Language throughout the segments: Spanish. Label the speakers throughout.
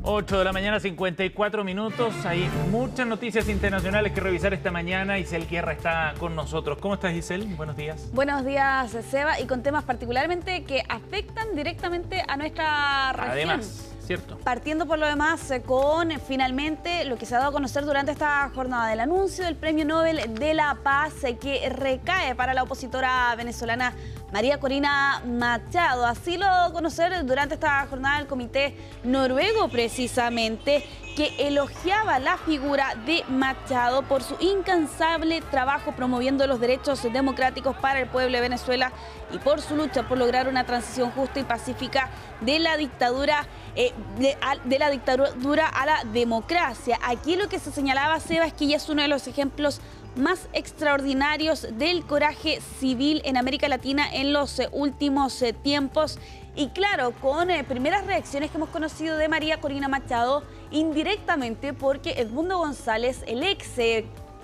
Speaker 1: 8 de la mañana, 54 minutos. Hay muchas noticias internacionales que revisar esta mañana. Giselle Guerra está con nosotros. ¿Cómo estás, Giselle? Buenos días.
Speaker 2: Buenos días, Seba, y con temas particularmente que afectan directamente a nuestra región.
Speaker 1: Además, ¿cierto?
Speaker 2: Partiendo por lo demás con finalmente lo que se ha dado a conocer durante esta jornada del anuncio del Premio Nobel de la Paz que recae para la opositora venezolana María Corina Machado. Así lo dio a conocer durante esta jornada el Comité Noruego, precisamente, que elogiaba la figura de Machado por su incansable trabajo promoviendo los derechos democráticos para el pueblo de Venezuela y por su lucha por lograr una transición justa y pacífica de la dictadura a la democracia. Aquí lo que se señalaba, Seba, es que ella es uno de los ejemplos más extraordinarios del coraje civil en América Latina en los últimos tiempos. Y claro, con primeras reacciones que hemos conocido de María Corina Machado, indirectamente porque Edmundo González, el ex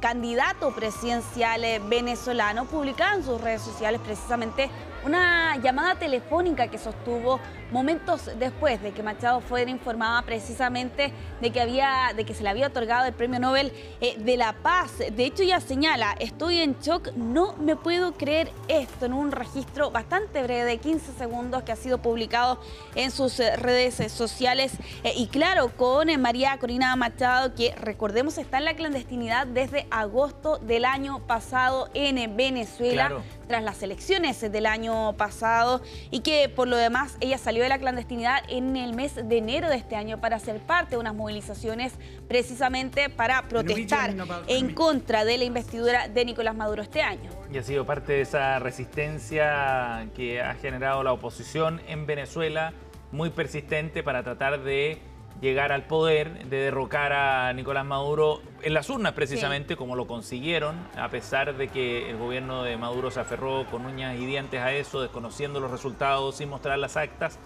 Speaker 2: candidato presidencial venezolano, publicaba en sus redes sociales precisamente una llamada telefónica que sostuvo momentos después de que Machado fuera informada precisamente de que se le había otorgado el Premio Nobel de la Paz. De hecho, ella señala: estoy en shock, no me puedo creer esto, en un registro bastante breve de 15 segundos que ha sido publicado en sus redes sociales. Y claro, con María Corina Machado, que recordemos está en la clandestinidad desde agosto del año pasado en Venezuela. Claro. Tras las elecciones del año pasado, y que por lo demás ella salió de la clandestinidad en el mes de enero de este año para ser parte de unas movilizaciones precisamente para protestar en contra de la investidura de Nicolás Maduro este año.
Speaker 1: Y ha sido parte de esa resistencia que ha generado la oposición en Venezuela, muy persistente para tratar de llegar al poder, de derrocar a Nicolás Maduro en las urnas precisamente, sí, como lo consiguieron, a pesar de que el gobierno de Maduro se aferró con uñas y dientes a eso, desconociendo los resultados, sin mostrar las actas.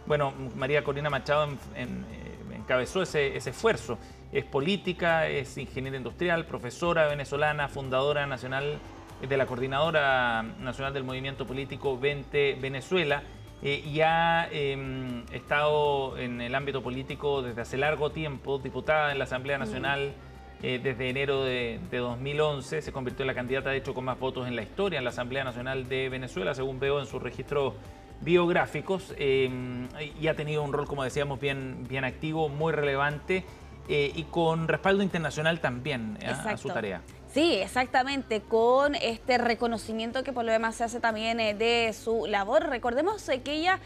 Speaker 1: Bueno, María Corina Machado encabezó ese esfuerzo. Es política, es ingeniera industrial, profesora venezolana, fundadora nacional de la Coordinadora Nacional del Movimiento Político 20 Venezuela. Y ha estado en el ámbito político desde hace largo tiempo, diputada en la Asamblea Nacional desde enero de 2011, se convirtió en la candidata de hecho con más votos en la historia en la Asamblea Nacional de Venezuela, según veo en sus registros biográficos, y ha tenido un rol, como decíamos, bien activo, muy relevante y con respaldo internacional también a su tarea.
Speaker 2: Sí, exactamente, con este reconocimiento que por lo demás se hace también de su labor. Recordemos que ella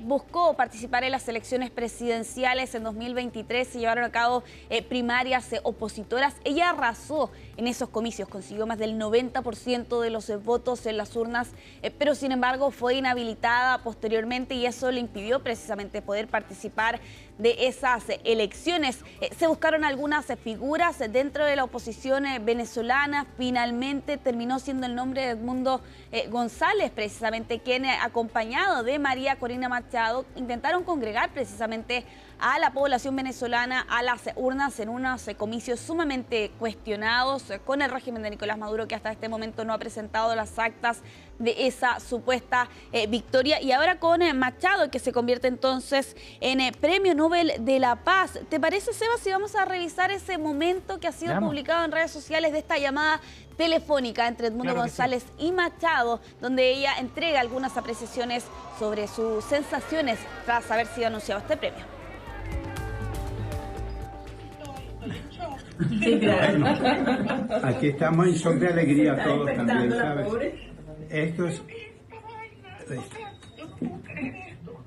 Speaker 2: buscó participar en las elecciones presidenciales en 2023, se llevaron a cabo primarias opositoras. Ella arrasó en esos comicios, consiguió más del 90% de los votos en las urnas, pero sin embargo fue inhabilitada posteriormente y eso le impidió precisamente poder participar de esas elecciones. Se buscaron algunas figuras dentro de la oposición venezolana. Finalmente terminó siendo el nombre de Edmundo González, precisamente, quien, acompañado de María Corina Machado, intentaron congregar precisamente a la población venezolana a las urnas en unos comicios sumamente cuestionados con el régimen de Nicolás Maduro, que hasta este momento no ha presentado las actas de esa supuesta victoria. Y ahora con Machado, que se convierte entonces en Premio Nobel de la Paz. ¿Te parece, Seba, si vamos a revisar ese momento que ha sido publicado en redes sociales de esta llamada telefónica entre Edmundo González y Machado, donde ella entrega algunas apreciaciones sobre sus sensaciones tras haber sido anunciado este premio?
Speaker 3: Aquí estamos en shock de alegría todos también, ¿sabes?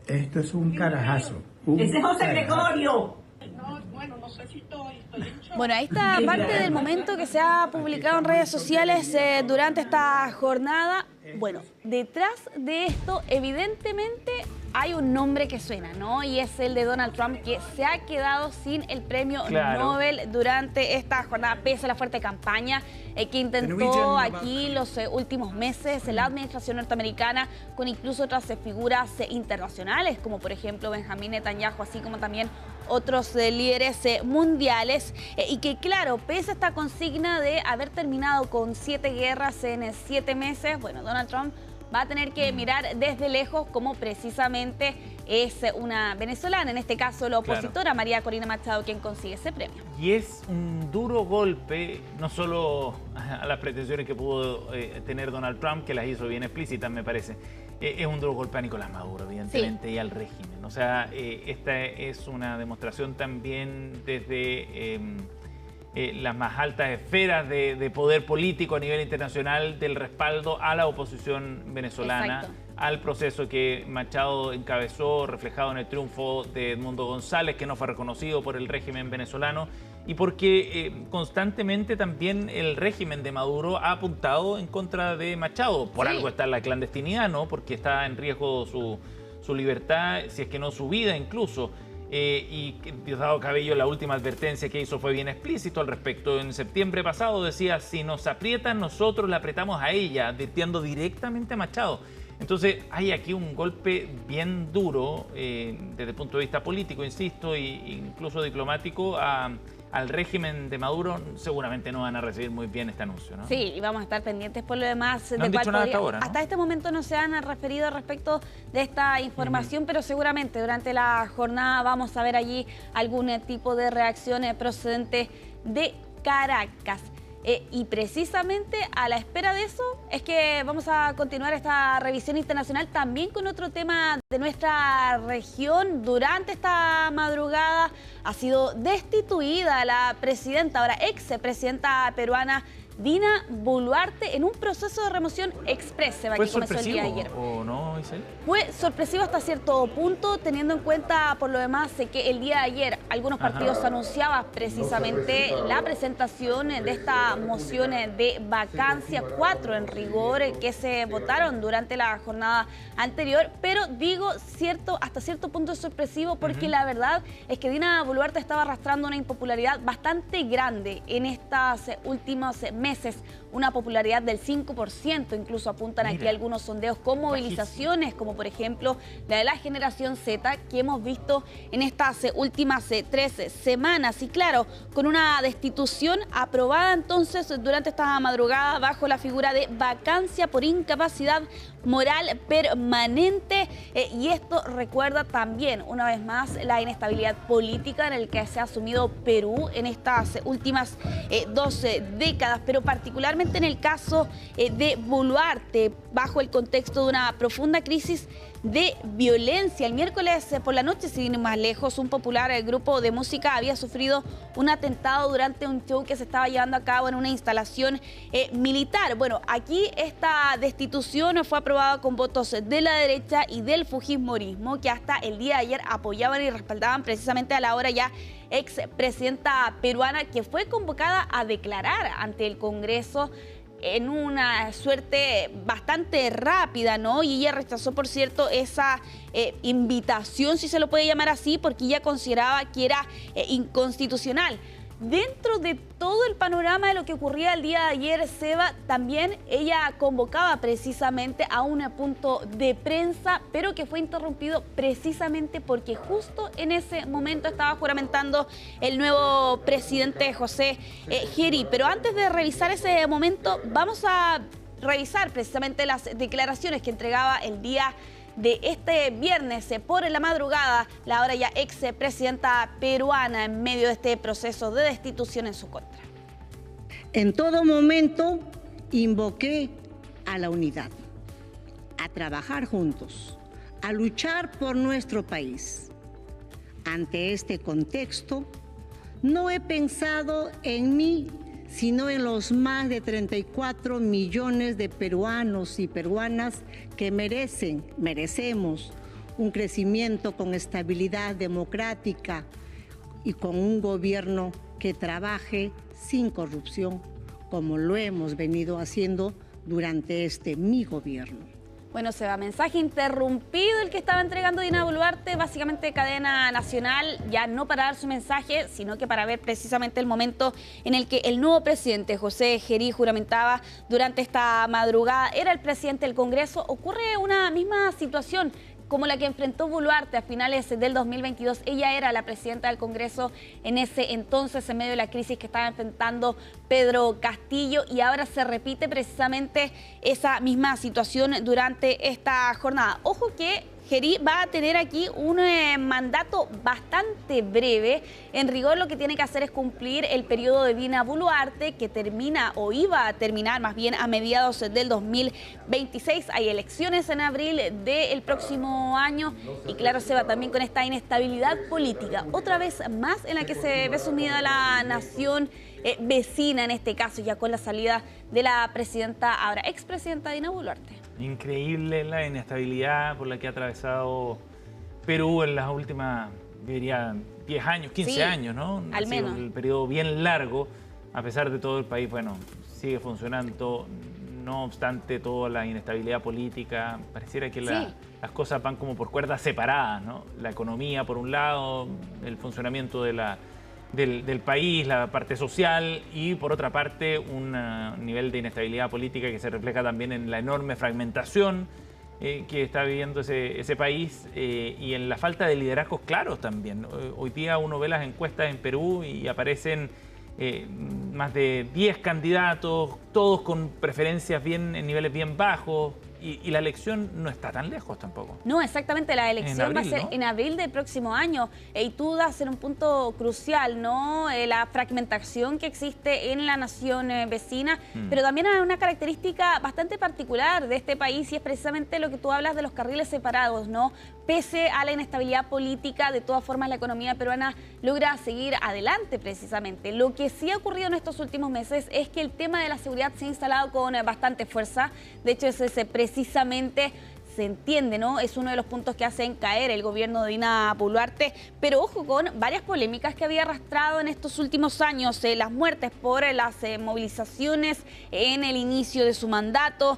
Speaker 3: Esto es un carajazo.
Speaker 4: Ese es José Gregorio.
Speaker 2: Bueno, ahí está parte del momento que se ha publicado en redes sociales durante esta jornada. Bueno, detrás de esto, evidentemente, hay un nombre que suena, ¿no? Y es el de Donald Trump, que se ha quedado sin el premio Nobel durante esta jornada, pese a la fuerte campaña que intentó aquí los últimos meses la administración norteamericana, con incluso otras figuras internacionales, como por ejemplo Benjamín Netanyahu, así como también otros líderes mundiales, y que claro, pese a esta consigna de haber terminado con 7 guerras en 7 meses, bueno, Donald Trump va a tener que mirar desde lejos cómo precisamente es una venezolana, en este caso la opositora María Corina Machado, quien consigue ese premio.
Speaker 1: Y es un duro golpe, no solo a las pretensiones que pudo tener Donald Trump, que las hizo bien explícitas, me parece. Es un duro golpe a Nicolás Maduro, evidentemente, sí, y al régimen. O sea, esta es una demostración también desde las más altas esferas de poder político a nivel internacional del respaldo a la oposición venezolana. Exacto. Al proceso que Machado encabezó, reflejado en el triunfo de Edmundo González, que no fue reconocido por el régimen venezolano, y porque constantemente también el régimen de Maduro ha apuntado en contra de Machado. Por algo está en la clandestinidad, ¿no? Porque está en riesgo su libertad, si es que no su vida incluso. Y Diosdado Cabello, la última advertencia que hizo fue bien explícito al respecto. En septiembre pasado decía, si nos aprietan, nosotros la apretamos a ella, advirtiendo directamente a Machado. Entonces hay aquí un golpe bien duro desde el punto de vista político, insisto, e incluso diplomático al régimen de Maduro. Seguramente no van a recibir muy bien este anuncio, ¿no?
Speaker 2: Sí, y vamos a estar pendientes por lo demás.
Speaker 1: No han dicho nada hasta ahora, ¿no?
Speaker 2: Hasta este momento no se han referido respecto de esta información, pero seguramente durante la jornada vamos a ver allí algún tipo de reacción procedente de Caracas. Y precisamente a la espera de eso es que vamos a continuar esta revisión internacional también con otro tema de nuestra región. Durante esta madrugada ha sido destituida la presidenta, ahora expresidenta peruana, Dina Boluarte, en un proceso de remoción express que comenzó el día de ayer.
Speaker 1: ¿O no, Isabel?
Speaker 2: Fue sorpresivo hasta cierto punto, teniendo en cuenta por lo demás que el día de ayer algunos partidos anunciaban precisamente la presentación de esta moción de vacancia, 4 en rigor, que se votaron durante la jornada anterior, pero digo hasta cierto punto es sorpresivo porque la verdad es que Dina Boluarte estaba arrastrando una impopularidad bastante grande en estos últimos meses, una popularidad del 5%, incluso apuntan aquí algunos sondeos con movilizaciones, como por ejemplo la de la generación Z, que hemos visto en estas últimas 3 semanas. Y claro, con una destitución aprobada entonces durante esta madrugada bajo la figura de vacancia por incapacidad moral permanente, y esto recuerda también una vez más la inestabilidad política en el que se ha asumido Perú en estas últimas 12 décadas, pero particularmente en el caso de Boluarte, bajo el contexto de una profunda crisis de violencia. El miércoles por la noche, sin ir más lejos, un popular grupo de música había sufrido un atentado durante un show que se estaba llevando a cabo en una instalación militar. Bueno, aquí esta destitución fue aprobada con votos de la derecha y del fujimorismo, que hasta el día de ayer apoyaban y respaldaban precisamente a la hora ya expresidenta peruana, que fue convocada a declarar ante el Congreso en una suerte bastante rápida, ¿no? Y ella rechazó, por cierto, esa invitación, si se lo puede llamar así, porque ella consideraba que era inconstitucional. Dentro de todo el panorama de lo que ocurría el día de ayer, Seba, también ella convocaba precisamente a un punto de prensa, pero que fue interrumpido precisamente porque justo en ese momento estaba juramentando el nuevo presidente José Geri. Pero antes de revisar ese momento, vamos a revisar precisamente las declaraciones que entregaba el día de este viernes por la madrugada la ahora ya expresidenta peruana en medio de este proceso de destitución en su contra.
Speaker 5: En todo momento invoqué a la unidad, a trabajar juntos, a luchar por nuestro país. Ante este contexto, no he pensado en mí, sino en los más de 34 millones de peruanos y peruanas que merecemos un crecimiento con estabilidad democrática y con un gobierno que trabaje sin corrupción, como lo hemos venido haciendo durante mi gobierno.
Speaker 2: Bueno, Seba, mensaje interrumpido el que estaba entregando Dina Boluarte, básicamente cadena nacional, ya no para dar su mensaje, sino que para ver precisamente el momento en el que el nuevo presidente José Geri juramentaba durante esta madrugada. Era el presidente del Congreso. Ocurre una misma situación como la que enfrentó Boluarte a finales del 2022. Ella era la presidenta del Congreso en ese entonces, en medio de la crisis que estaba enfrentando Pedro Castillo, y ahora se repite precisamente esa misma situación durante esta jornada. Ojo que Gerí va a tener aquí un mandato bastante breve. En rigor lo que tiene que hacer es cumplir el periodo de Dina Boluarte, que termina o iba a terminar más bien a mediados del 2026. Hay elecciones en abril del próximo año y claro, se va también con esta inestabilidad política. Otra vez más en la que se ve sumida la nación vecina, en este caso, ya con la salida de la presidenta, ahora expresidenta Dina Boluarte.
Speaker 1: Increíble la inestabilidad por la que ha atravesado Perú en las últimas, diría, 10 años, 15 años, ¿no?
Speaker 2: Al menos.
Speaker 1: El periodo bien largo. A pesar de todo, el país, bueno, sigue funcionando. No obstante toda la inestabilidad política, pareciera que las cosas van como por cuerdas separadas, ¿no? La economía, por un lado, el funcionamiento del país, la parte social y por otra parte un nivel de inestabilidad política que se refleja también en la enorme fragmentación que está viviendo ese país y en la falta de liderazgos claros también. Hoy día uno ve las encuestas en Perú y aparecen más de 10 candidatos, todos con preferencias en niveles bien bajos. Y la elección no está tan lejos tampoco.
Speaker 2: No, exactamente, la elección va a ser,
Speaker 1: ¿no?,
Speaker 2: en abril del próximo año. Y tú das en un punto crucial, ¿no? La fragmentación que existe en la nación vecina, pero también hay una característica bastante particular de este país y es precisamente lo que tú hablas de los carriles separados, ¿no? Pese a la inestabilidad política, de todas formas la economía peruana logra seguir adelante precisamente. Lo que sí ha ocurrido en estos últimos meses es que el tema de la seguridad se ha instalado con bastante fuerza. De hecho, precisamente se entiende, ¿no? Es uno de los puntos que hacen caer el gobierno de Dina Boluarte, pero ojo con varias polémicas que había arrastrado en estos últimos años, las muertes por las movilizaciones en el inicio de su mandato,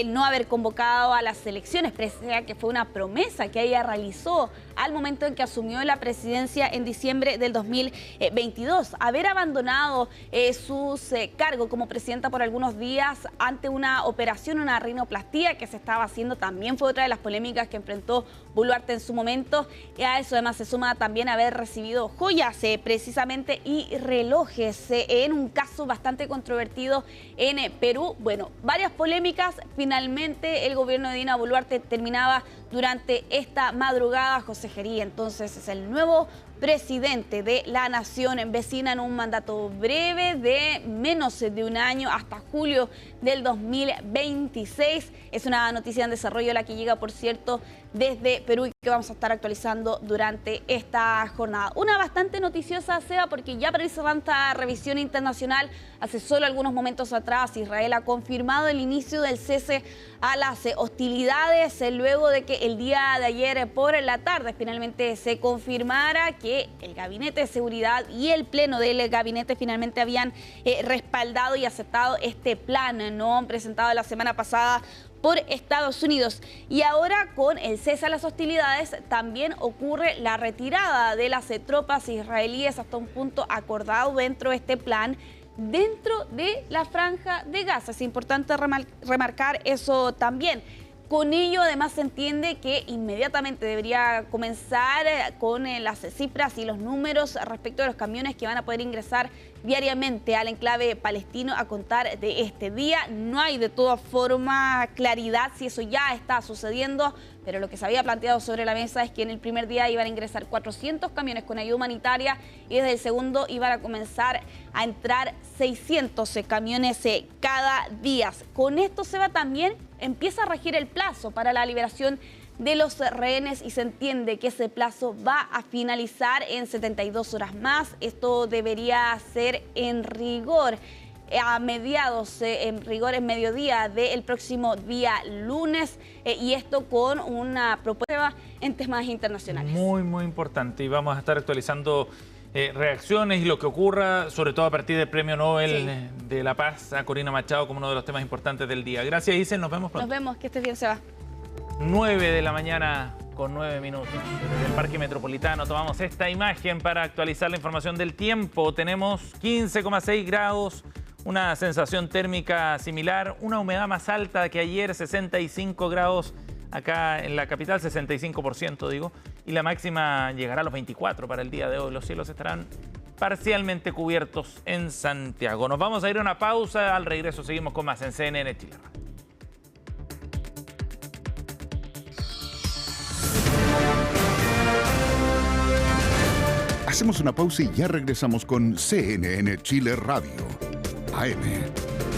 Speaker 2: no haber convocado a las elecciones, pese a que fue una promesa que ella realizó al momento en que asumió la presidencia en diciembre del 2022, haber abandonado sus cargos como presidenta por algunos días ante una operación, una rinoplastía que se estaba haciendo también fue otra de las polémicas que enfrentó Boluarte en su momento. Y a eso además se suma también haber recibido joyas precisamente y relojes en un caso bastante controvertido en Perú. Bueno, varias polémicas. Finalmente el gobierno de Dina Boluarte terminaba durante esta madrugada. José Gerí entonces es el nuevo presidente de la nación vecina en un mandato breve de menos de un año hasta julio del 2026. Es una noticia en desarrollo la que llega, por cierto, desde Perú y que vamos a estar actualizando durante esta jornada. Una bastante noticiosa, Seba, porque ya para ir cerrando esta revisión internacional, hace solo algunos momentos atrás Israel ha confirmado el inicio del cese a las hostilidades luego de que el día de ayer por la tarde finalmente se confirmara que el Gabinete de Seguridad y el Pleno del Gabinete finalmente habían respaldado y aceptado este plan, ¿no?, presentado la semana pasada por Estados Unidos. Y ahora con el cese a las hostilidades también ocurre la retirada de las tropas israelíes hasta un punto acordado dentro de este plan, dentro de la Franja de Gaza. Es importante remarcar eso también. Con ello, además, se entiende que inmediatamente debería comenzar con las cifras y los números respecto de los camiones que van a poder ingresar diariamente al enclave palestino a contar de este día. No hay de todas formas claridad si eso ya está sucediendo, pero lo que se había planteado sobre la mesa es que en el primer día iban a ingresar 400 camiones con ayuda humanitaria y desde el segundo iban a comenzar a entrar 600 camiones cada día. Con esto se va también, empieza a regir el plazo para la liberación de los rehenes y se entiende que ese plazo va a finalizar en 72 horas más. Esto debería ser en rigor a mediados, en rigor en mediodía del próximo día lunes y esto con una propuesta en temas internacionales. Muy,
Speaker 1: muy importante y vamos a estar actualizando reacciones y lo que ocurra, sobre todo a partir del Premio Nobel de la Paz a Corina Machado como uno de los temas importantes del día. Gracias, Isen, nos vemos pronto.
Speaker 2: Nos vemos, que estés bien, Seba.
Speaker 1: 9 de la mañana con 9 minutos. Desde el Parque Metropolitano tomamos esta imagen para actualizar la información del tiempo. Tenemos 15,6 grados, una sensación térmica similar, una humedad más alta que ayer, 65 grados acá en la capital, 65% digo, y la máxima llegará a los 24 para el día de hoy. Los cielos estarán parcialmente cubiertos en Santiago. Nos vamos a ir a una pausa, al regreso seguimos con más en CNN Chile.
Speaker 6: Hacemos una pausa y ya regresamos con CNN Chile Radio, AM.